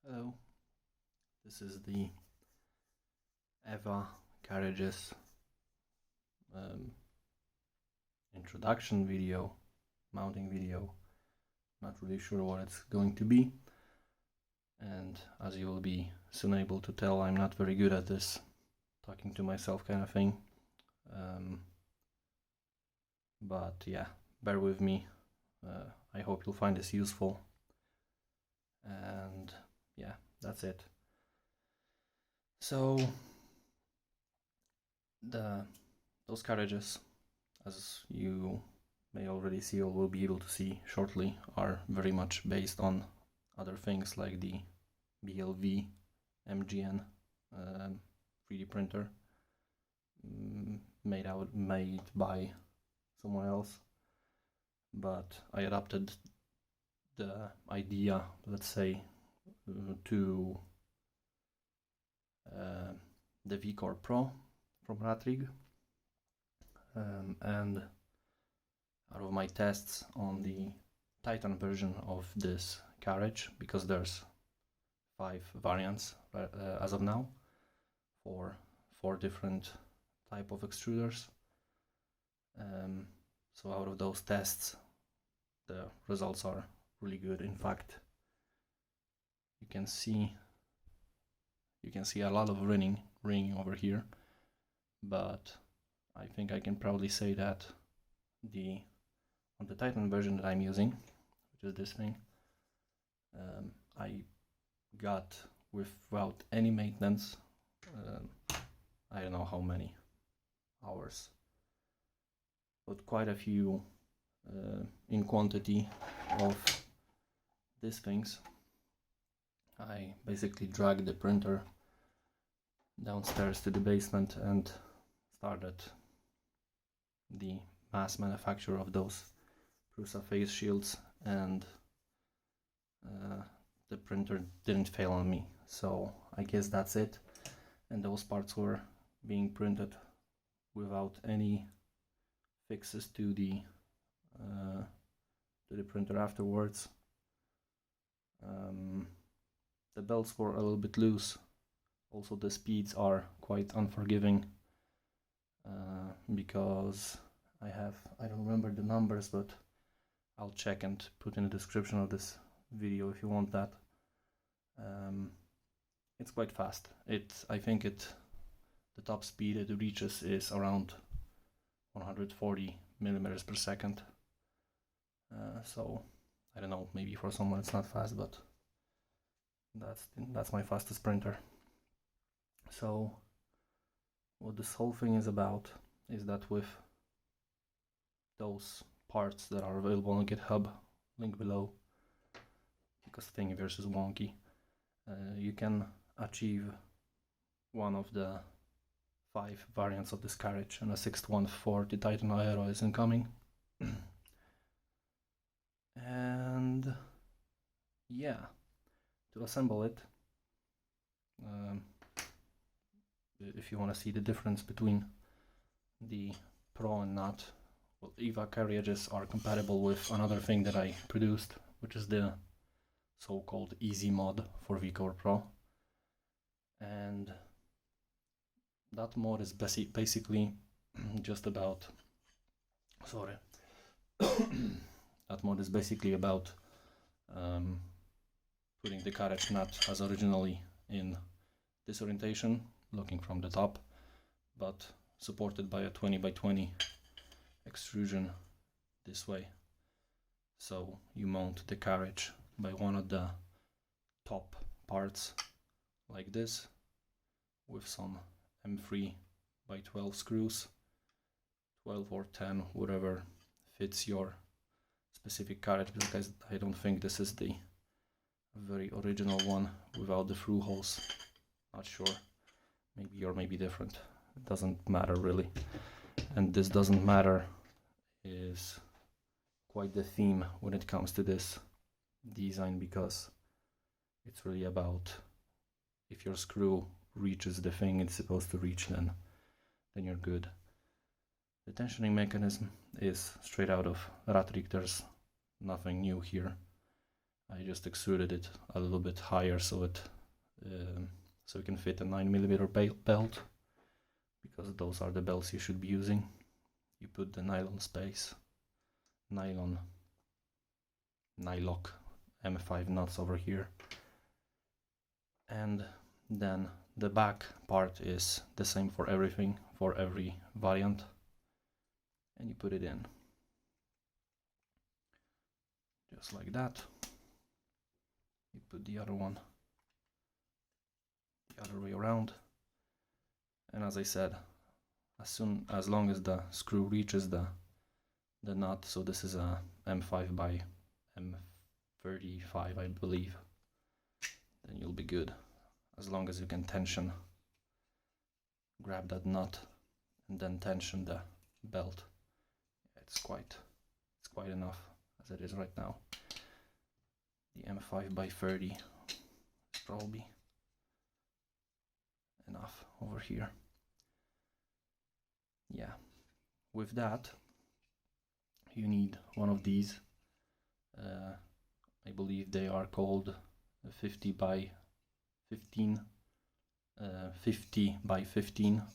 Hello, this is the EVA Carriages introduction video, mounting video. Not really sure what it's going to be, and as you will be soon able to tell, I'm not very good at this talking to myself kind of thing, but yeah, bear with me. I hope you'll find this useful, and yeah, that's it. So those carriages, as you may already see or will be able to see shortly, are very much based on other things like the BLV MGN 3D printer made by someone else, but I adapted the idea, let's say, to the VCore Pro from Ratrig, and out of my tests on the Titan version of this carriage, because there's 5 variants as of now for 4 different type of extruders, so out of those tests the results are really good. In fact, you can see a lot of ringing over here, but I think I can probably say that on the Titan version that I'm using, which is this thing, I got, without any maintenance, I don't know how many hours, but quite a few in quantity of these things. I basically dragged the printer downstairs to the basement and started the mass manufacture of those Prusa face shields, and the printer didn't fail on me, so I guess that's it. And those parts were being printed without any fixes to the printer afterwards. The belts were a little bit loose. Also, the speeds are quite unforgiving, because I don't remember the numbers, but I'll check and put in the description of this video if you want that. It's quite fast. I think the top speed it reaches is around 140 millimeters per second. So I don't know, maybe for someone it's not fast, but that's my fastest printer. So what this whole thing is about is that with those parts that are available on GitHub, link below, because Thingiverse is wonky, you can achieve one of the 5 variants of this carriage, and a 6th one for the Titan Aero is incoming. And yeah, to assemble it, if you want to see the difference between the Pro and not, well, EVA Carriages are compatible with another thing that I produced, which is the so-called Easy mod for VCore Pro, and that mod is basically just about that mod is basically about putting the carriage nut as originally in this orientation, looking from the top, but supported by a 20 by 20 extrusion this way. So you mount the carriage by one of the top parts like this, with some M3 by 12 screws, 12 or 10, whatever fits your specific carriage, because I don't think this is the very original one without the through holes. Not sure, maybe or maybe different, it doesn't matter really. And this doesn't matter is quite the theme when it comes to this design, because it's really about, if your screw reaches the thing it's supposed to reach, then you're good. The tensioning mechanism is straight out of Ratrig, there's nothing new here. I just extruded it a little bit higher so it can fit a 9mm belt, because those are the belts you should be using. You put the nylon space, nylock M5 nuts over here, and then the back part is the same for everything, for every variant, and you put it in just like that. You put the other one the other way around, and as I said, as long as the screw reaches the nut, so this is a M5 by M35 I believe, then you'll be good. As long as you can grab that nut and then tension the belt, it's quite enough as it is right now. The M5 by 30 is probably enough over here. Yeah, with that you need one of these. I believe they are called 50 by 15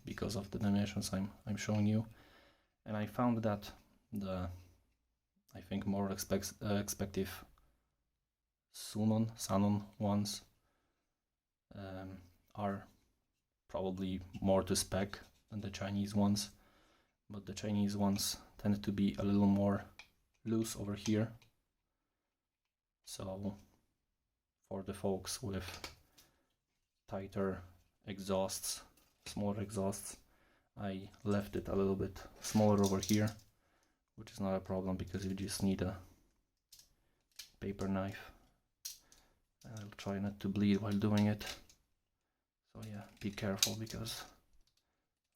because of the dimensions I'm showing you. And I found that the, I think, more expensive Sanon ones are probably more to spec than the Chinese ones, but the Chinese ones tend to be a little more loose over here. So for the folks with tighter exhausts, smaller exhausts, I left it a little bit smaller over here, which is not a problem because you just need a paper knife. I'll try not to bleed while doing it. So yeah, be careful, because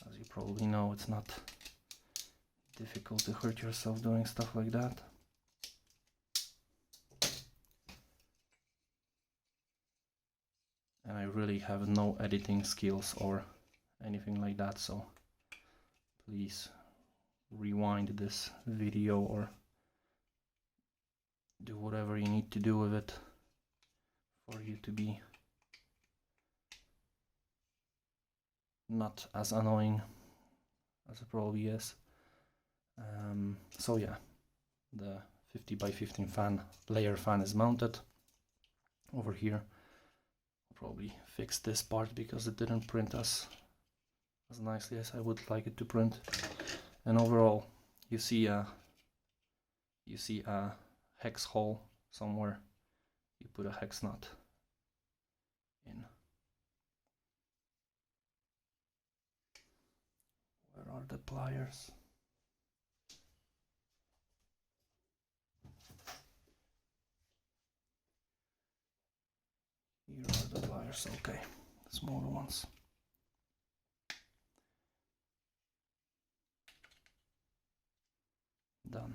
as you probably know, it's not difficult to hurt yourself doing stuff like that. And I really have no editing skills or anything like that, so please rewind this video or do whatever you need to do with it for you to be not as annoying as it probably is. So yeah, the 50 by 15 layer fan is mounted over here. I'll probably fix this part because it didn't print as nicely as I would like it to print. And overall, you see a hex hole somewhere. You put a hex nut in. Where are the pliers? Here are the pliers, okay, smaller ones. Done.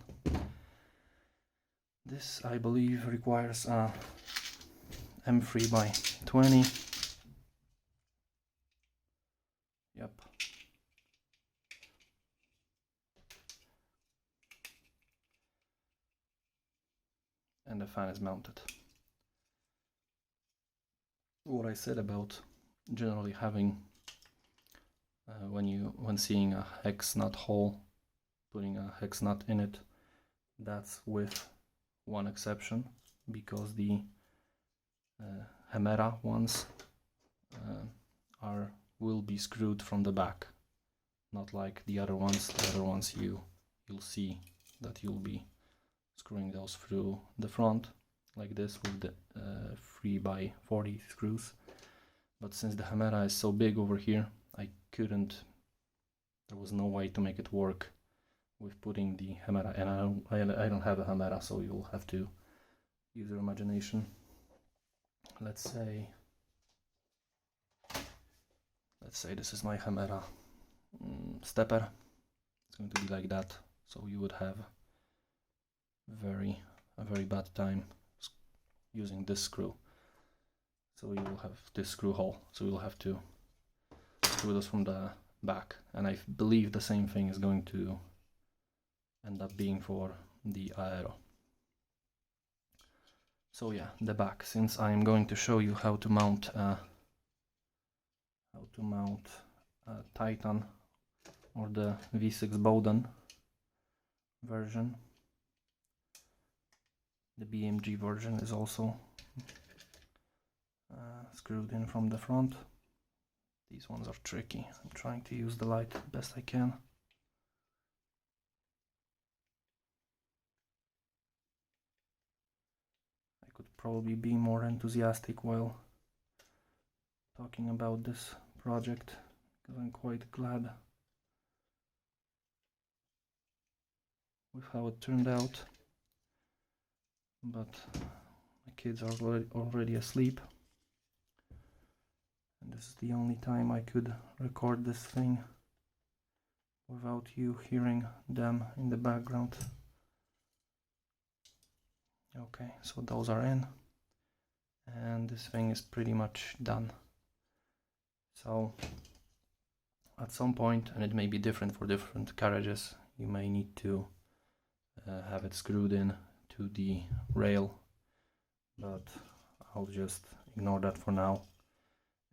This, I believe, requires a M3 by 20. Yep. And the fan is mounted. What I said about generally having, when seeing a hex nut hole, putting a hex nut in it, that's with one exception, because the Hemera ones will be screwed from the back, not like the other ones. The other ones you'll see that you'll be screwing those through the front like this with the 3 by 40 screws. But since the Hemera is so big over here, there was no way to make it work with putting the Hemera, and I don't have a Hemera, so you'll have to use your imagination. Let's say this is my Hemera stepper. It's going to be like that, so you would have a very bad time using this screw. So you will have this screw hole, so you'll have to screw this from the back, and I believe the same thing is going to end up being for the Aero. So yeah, the back, since I am going to show you how to mount a Titan or the V6 Bowden version. The BMG version is also screwed in from the front. These ones are tricky. I'm trying to use the light the best I can. I could probably be more enthusiastic while talking about this project, because I'm quite glad with how it turned out. But my kids are already asleep, and this is the only time I could record this thing without you hearing them in the background. Okay, so those are in, and this thing is pretty much done. So at some point, and it may be different for different carriages, you may need to have it screwed in to the rail, but I'll just ignore that for now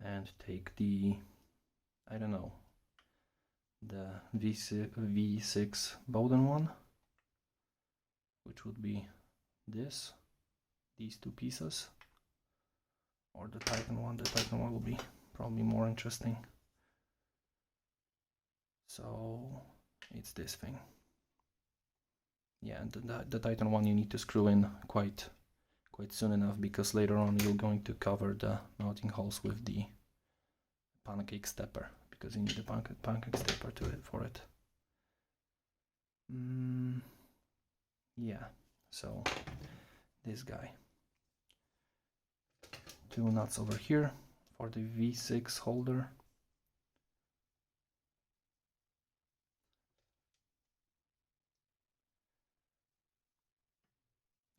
and take the, I don't know, the V6 Bowden one, which would be these two pieces, or the Titan one. The Titan one will be probably more interesting. So it's this thing. Yeah, and the Titan one you need to screw in quite soon enough, because later on you're going to cover the mounting holes with the pancake stepper, because you need a pancake stepper for it. Yeah, so this guy. 2 nuts over here for the V6 holder.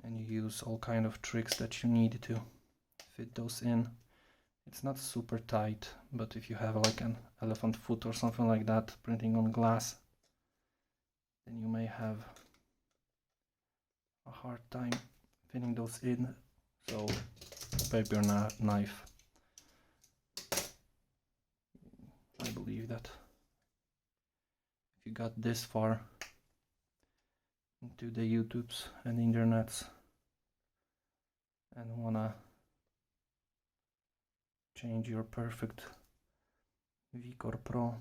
And you use all kind of tricks that you need to fit those in. It's not super tight, but if you have like an elephant foot or something like that printing on glass, then you may have a hard time fitting those in. So paper knife. I believe that if you got this far into the YouTubes and internets and wanna change your perfect V-Core Pro,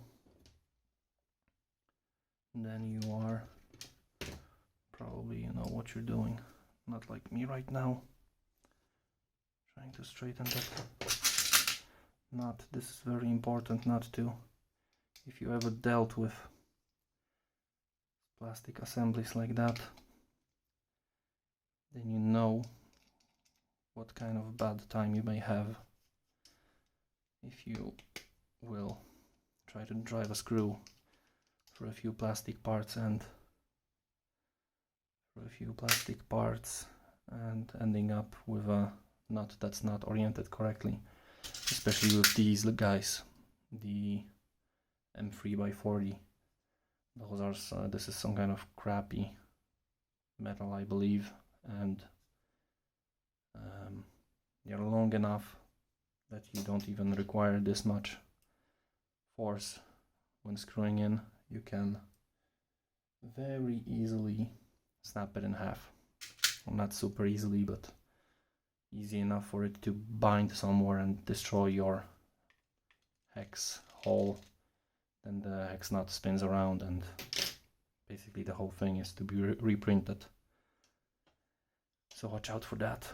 then you are probably, you know what you're doing. Not like me right now, trying to straighten that nut. This is very important not to. If you ever dealt with plastic assemblies like that, then you know what kind of bad time you may have if you will try to drive a screw for a few plastic parts and ending up with a nut that's not oriented correctly, especially with these guys, the M3x40. Those are this is some kind of crappy metal, I believe, and they're long enough that you don't even require this much force when screwing in. You can very easily snap it in half. Well, not super easily, but easy enough for it to bind somewhere and destroy your hex hole. Then the hex nut spins around and basically the whole thing is to be reprinted. So watch out for that.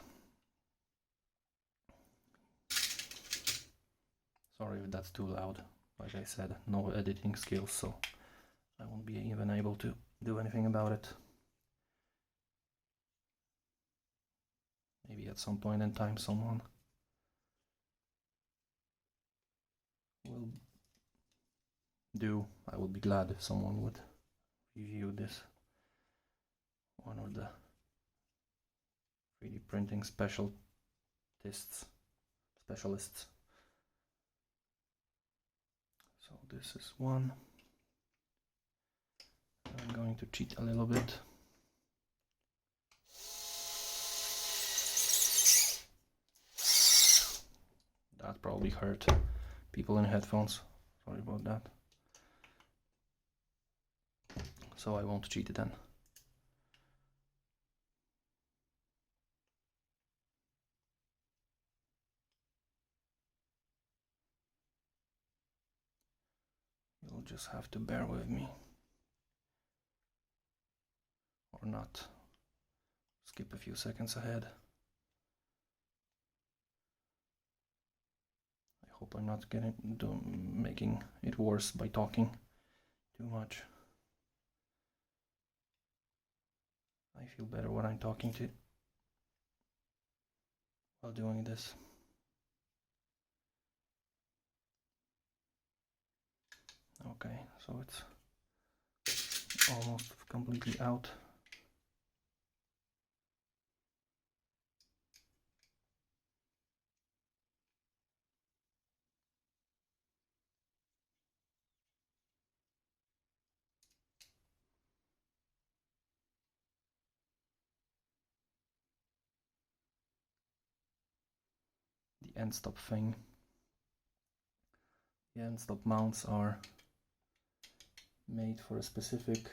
Sorry if that's too loud. Like I said, no editing skills, so I won't be even able to do anything about it. Maybe at some point in time someone will do. I would be glad if someone would review this. One of the 3D printing specialists. So this is one. I'm going to cheat a little bit. That probably hurt people in headphones. Sorry about that. So I won't cheat it then. You'll just have to bear with me. Or not. Skip a few seconds ahead. I hope I'm not making it worse by talking too much. I feel better when I'm talking to while doing this. Okay, so it's almost completely out. The Endstop thing. The Endstop mounts are made for a specific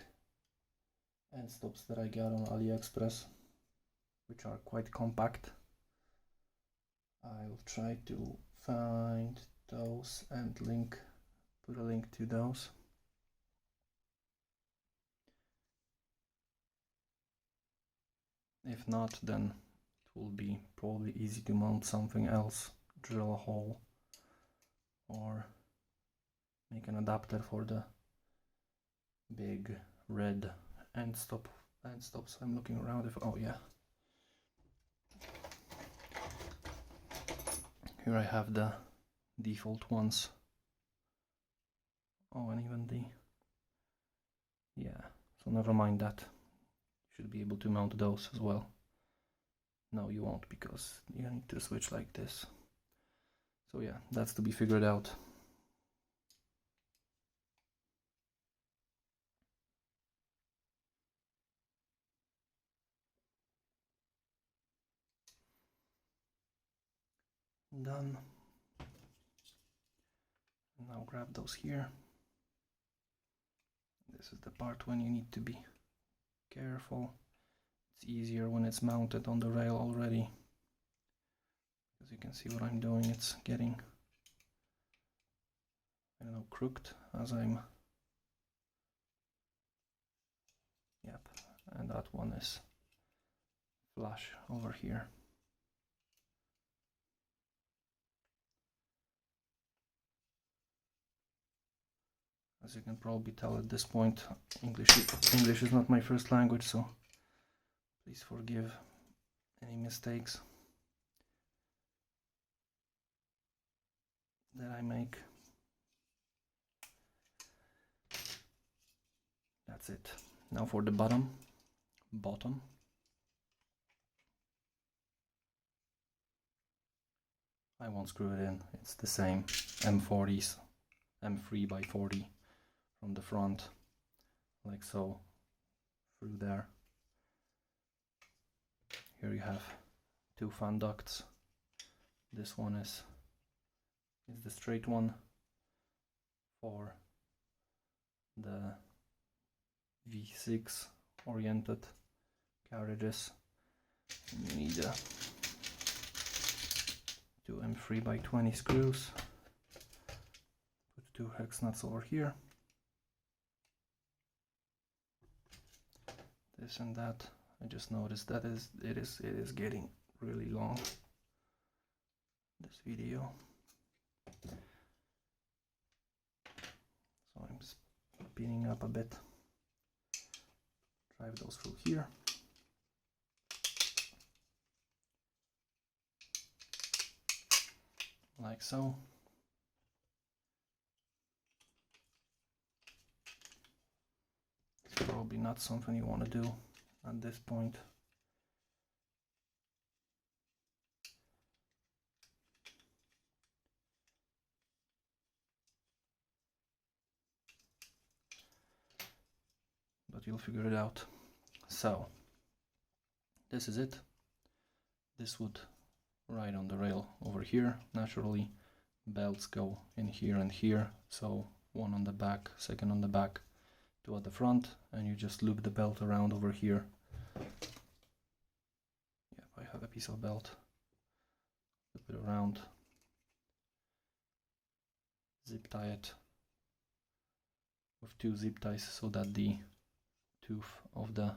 Endstops that I got on AliExpress, which are quite compact. I'll try to find those and put a link to those. If not, then it will be probably easy to mount something else, drill a hole, or make an adapter for the big red endstops. I'm looking around if, oh yeah. Here I have the default ones. Oh, and even yeah, so never mind that. You should be able to mount those as well. No, you won't, because you need to switch like this. So yeah, that's to be figured out. Done. Now grab those here. This is the part when you need to be careful. It's easier when it's mounted on the rail already. As you can see what I'm doing, it's getting, I don't know, crooked as I'm, yep, and that one is flush over here. As you can probably tell at this point, English is not my first language, so please forgive any mistakes that I make. That's it. Now for the bottom. I won't screw it in. It's the same M40s, M3 by 40 from the front, like so, through there. Here you have two fan ducts. This one is the straight one for the V6 oriented carriages. And you need two M3 by 20 screws. Put two hex nuts over here. This and that. I just noticed that it is getting really long, this video. So I'm speeding up a bit. Drive those through here. Like so. It's probably not something you want to do at this point. But you'll figure it out. So, this is it. This would ride on the rail over here, naturally. belts go in here and here, so one on the back, second on the back, two at the front, and you just loop the belt around over here. Yep, I have a piece of belt. Loop it around, zip tie it with two zip ties so that the tooth of the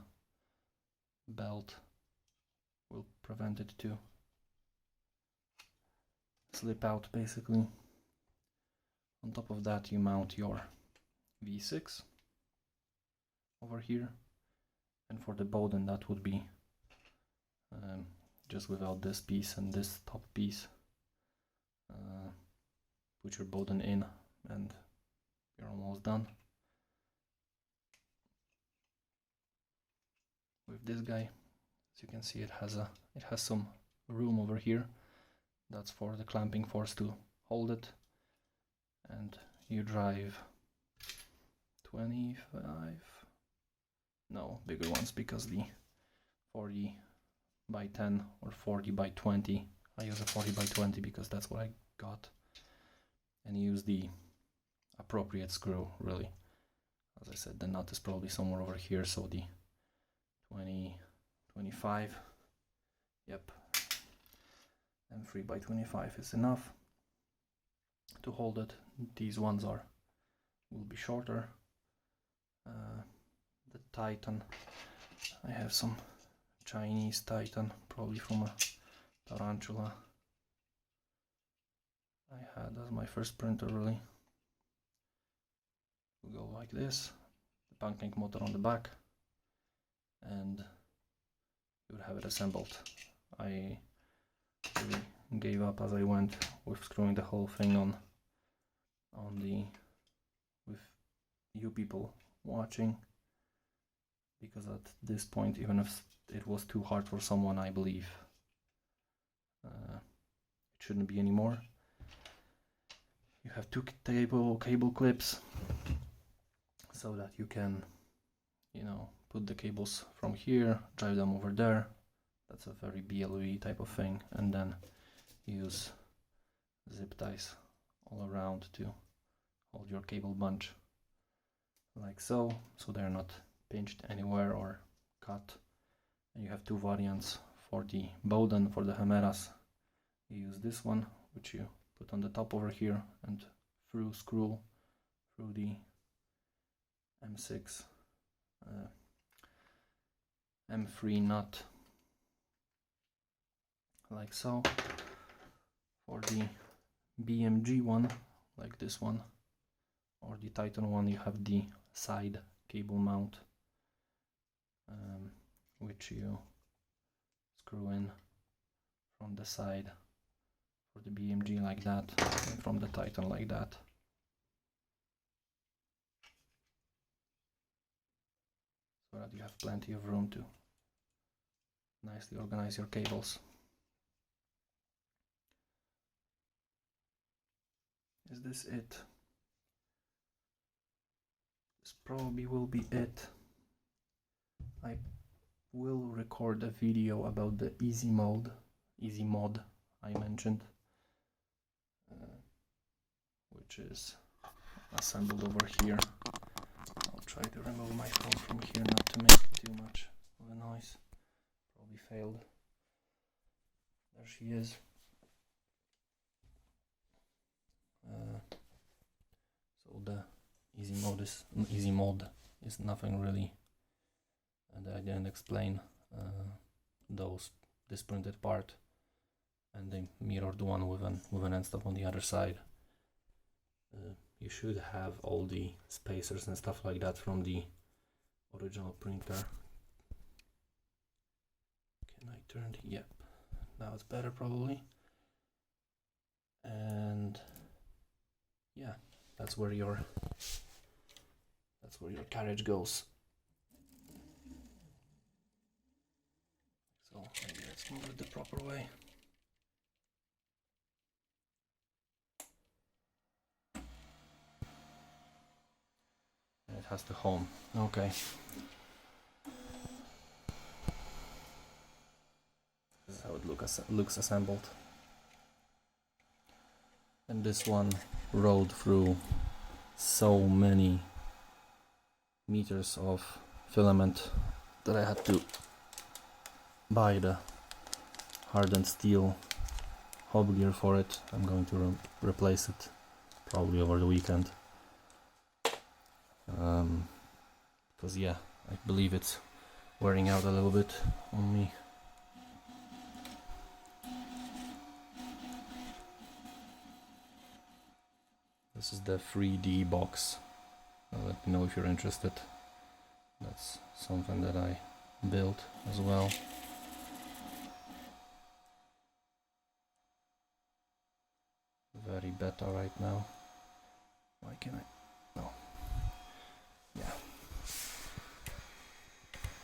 belt will prevent it to slip out, basically. On top of that, you mount your V6 over here, and for the Bowden that would be just without this piece and this top piece. Put your Bowden in and you're almost done. With this guy, as you can see, it has some room over here. That's for the clamping force to hold it, and you drive 25, no, bigger ones, because the 40 by 10 or 40 by 20, I use a 40 by 20 because that's what I got, and use the appropriate screw, really. As I said, the nut is probably somewhere over here, so the 20, 25, yep, and 3 by 25 is enough to hold it. These ones will be shorter. The Titan, I have some Chinese Titan, probably from a Tarantula I had as my first printer, really. Will go like this, the pancake motor on the back, and you would have it assembled. I really gave up as I went with screwing the whole thing on with you people watching, because at this point, even if it was too hard for someone, I believe it shouldn't be anymore. You have two cable clips so that you can, you know, put the cables from here, drive them over there. That's a very BLE type of thing, and then use zip ties all around to hold your cable bunch like so they're not pinched anywhere or cut. And you have two variants for the Bowden. For the Hemeras, you use this one, which you put on the top over here and screw through the M6 M3 nut like so. For the BMG one, like this one, or the Titan one, you have the side cable mount, which you screw in from the side for the BMG like that, and from the Titan like that. So that you have plenty of room to nicely organize your cables. Is this it? This probably will be it. I will record a video about the easy mod I mentioned, which is assembled over here. I'll try to remove my phone from here not to make too much of a noise. Probably failed. There she is. So the easy mode is nothing really, and I didn't explain this printed part, and the mirrored one with an Endstop on the other side. You should have all the spacers and stuff like that from the original printer. Can I turn the, yep, now it's better probably. And yeah, that's where your carriage goes. So maybe let's move it the proper way. And it has the home. Okay. This is how it looks assembled. And this one rode through so many meters of filament that I had to buy the hardened steel hub gear for it. I'm going to replace it probably over the weekend, because yeah, I believe it's wearing out a little bit on me. This is the 3D box. Let me know if you're interested. That's something that I built as well. Very beta right now. Why can I? No. Yeah.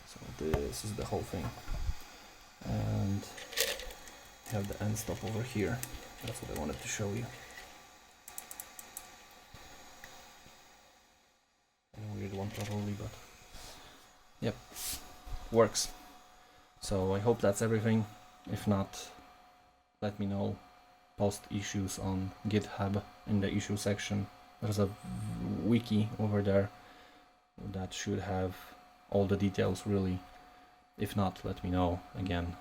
So this is the whole thing. And I have the Endstop over here. That's what I wanted to show you. A weird one probably, but yep, works. So I hope that's everything. If not, let me know. Post issues on GitHub in the issue section. There's a wiki over there that should have all the details really. If not, let me know again.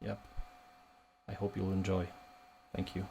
Yep, I hope you'll enjoy. Thank you.